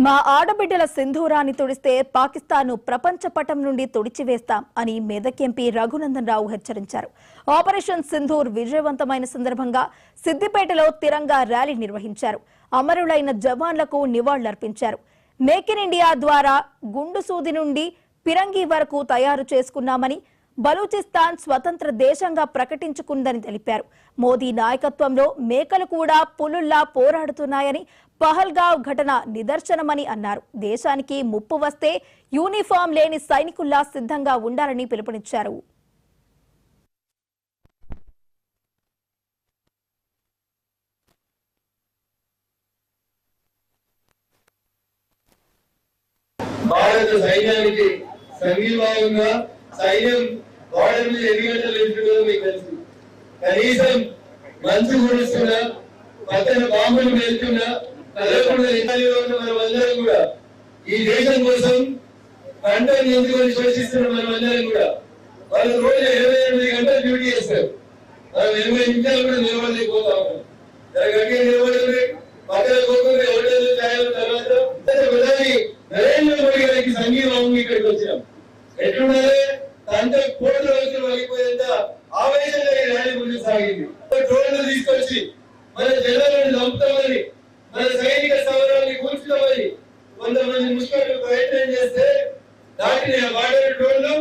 మా ఆడబిడ్డల సింధూరాన్ని తుడిస్తే పాకిస్తాన్ను ప్రపంచ పటం నుండి తుడిచివేస్తాం అని మెదక్ ఎంపీ రఘునందన్ రావు హెచ్చరించారు. ఆపరేషన్ సింధూర్ విజయవంతమైన సందర్భంగా సిద్దిపేటలో తిరంగా ర్యాలీ నిర్వహించారు. అమరులైన జవాన్లకు నివాళులర్పించారు. మేక్ ఇన్ ఇండియా ద్వారా గుండు సూది నుండి పిరంగి వరకు తయారు చేసుకున్నామని, బలూచిస్తాన్ స్వతంత్ర దేశంగా ప్రకటించుకుందని తెలిపారు. మోదీ నాయకత్వంలో మేకలు కూడా పులుల్లా పోరాడుతున్నాయని, పహల్గావ్ ఘటన నిదర్శనమని అన్నారు. దేశానికి ముప్పు వస్తే యూనిఫామ్ లేని సైనికుల్లా సిద్ధంగా ఉండాలని పిలుపునిచ్చారు. భారత సైన్యానికి సంఘీభావంగా సైన్యం బార్డర్ మీద ఎన్ని గంటలు వెళ్తుందో మీకు తెలుసు. కనీసం మంచు కురుస్తున్నా, పక్కన బాంబులు వెళ్తున్నా కదలకుండా ఉన్న మనమందరం కూడా ఈ దేశం కోసం పంటను ఎందుకొని శ్వసిస్తున్న మనమందరం కూడా వాళ్ళు రోజు 28 గంటలు డ్యూటీ చేస్తారు. మనం 20 నిమిషాలు కూడా నిలబడలేకపోతా ఉన్నాం. గట్టిగా నిలబడి పక్కన కోరుకుంటే హోటల్ ఛాయల తర్వాత ప్రధాని నరేంద్ర మోడీ గారికి సంఘీభావం ఇక్కడికి వచ్చినాం. ఎట్లుండాలి అంత కోట్ల రోజులు వలిపోయేంత ఆవేశంగా ఈ ర్యాలీ ముందుకు సాగింది. డ్రోన్లు తీసుకొచ్చి మన జనాలను చంపుతామని, మన సైనిక స్థావరాన్ని కూల్చుతామని కొంతమంది ముస్లింలు ప్రయత్నం చేస్తే దాటిని ఆ బార్డర్ డ్రోన్లు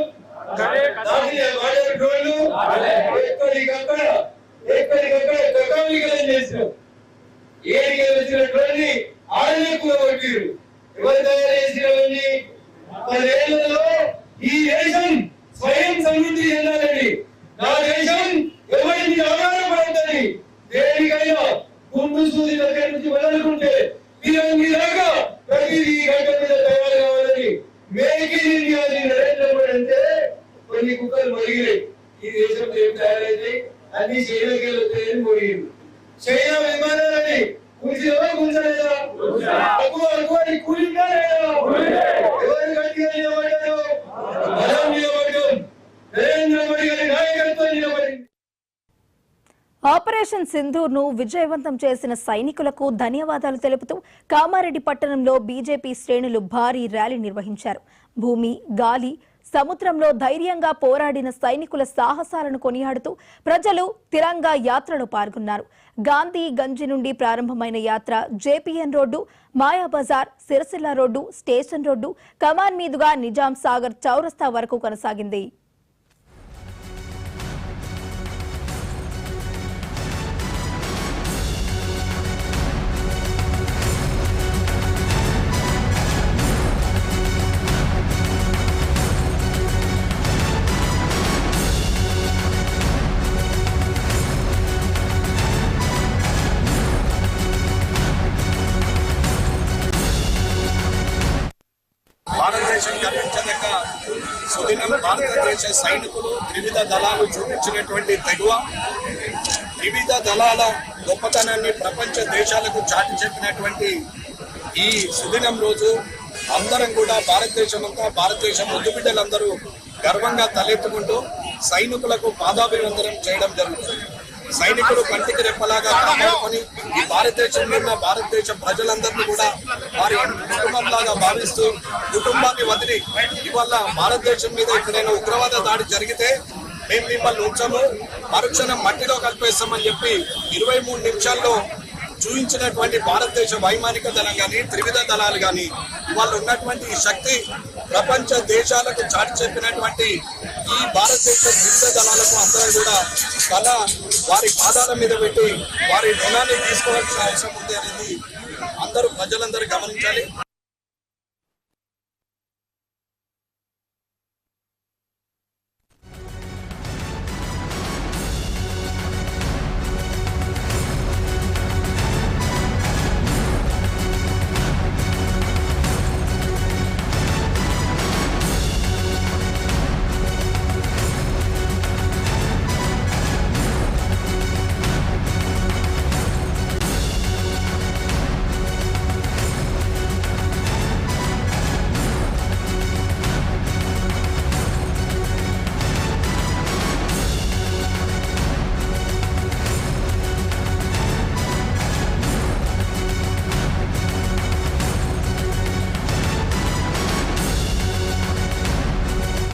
ఎక్కడికక్కడ కకాలికలం చేసినాం. ఏడికి వచ్చిన డ్రోన్ ని ఆడలేకు కొట్టిరు. ఎవరు తయారు చేసినవన్నీ 10 ఏళ్లలో ఈ దేశం స్వయం సమృద్ధి చెందాలని, నా దేశం ఎవరిని ఆధారపడదని, దేనికైనా గుండు సూది దగ్గర నుంచి మొదలుకుంటే పిరంగి దాకా ప్రతిదీ గంట మీద తయారు కావాలని make in India Narendra Modi అంటే కొన్ని కుక్కలు మొరిగినాయి. ఈ దేశంలో ఏం తయారైతాయి, అన్ని చైనాకి వస్తాయని మొరిగింది. చైనా విమానాలని కూర్చున్నావా కూర్చోలేదా? తక్కువ కూలిందా లేదా? ఎవరు గట్టిగా నిలబడ్డారు? మనం నిలబడ్డాం. నరేంద్ర మోడీ గారి నాయకత్వం నిలబడింది. ఆపరేషన్ సింధూర్ ను విజయవంతం చేసిన సైనికులకు ధన్యవాదాలు తెలుపుతూ కామారెడ్డి పట్టణంలో బీజేపీ శ్రేణులు భారీ ర్యాలీ నిర్వహించారు. భూమి, గాలి, సముద్రంలో ధైర్యంగా పోరాడిన సైనికుల సాహసాలను కొనియాడుతూ ప్రజలు తిరంగా యాత్రలో పాల్గొన్నారు. గాంధీ గంజి నుండి ప్రారంభమైన యాత్ర JPN road, Mayabazar, Sircilla road, station road, Kaman మీదుగా నిజాం సాగర్ చౌరస్తా వరకు కొనసాగింది. భారతదేశం గర్వించదగ్గ సుదినం. భారతదేశ సైనికులు త్రివిధ దళాలు చూపించినటువంటి తెగువ, త్రివిధ దళాల గొప్పతనాన్ని ప్రపంచ దేశాలకు చాటి చెప్పినటువంటి ఈ సుదినం రోజు అందరం కూడా భారతదేశ ముద్దుబిడ్డలందరూ గర్వంగా తలెత్తుకుంటూ సైనికులకు పాదాభివందనం చేయడం జరుగుతుంది. సైనికులు కంటికి రెప్పలాగా కాపాడుకొని ఈ భారతదేశం మీద భారతదేశ ప్రజలందరినీ కూడా వారి కుటుంబంలాగా భావిస్తూ కుటుంబాన్ని వదిలి ఇవాళ భారతదేశం మీద ఎప్పుడైనా ఉగ్రవాద దాడి జరిగితే మేము మిమ్మల్ని ఉంచము, మరుక్షణం మట్టిలో కలిపేస్తామని చెప్పి 23 నిమిషాల్లో చూపించినటువంటి భారతదేశ వైమానిక దళం కానీ, త్రివిధ దళాలు కానీ ఇవాళ ఉన్నటువంటి ఈ శక్తి ప్రపంచ దేశాలకు చాటి చెప్పినటువంటి ఈ భారతదేశ త్రివిధ దళాలకు అందరూ కూడా వారి పాదాల మీద పెట్టి వారి రుణాన్ని తీసుకోవాల్సిన అవసరం ఉంది అనేది ప్రజలందరూ గమనించాలి.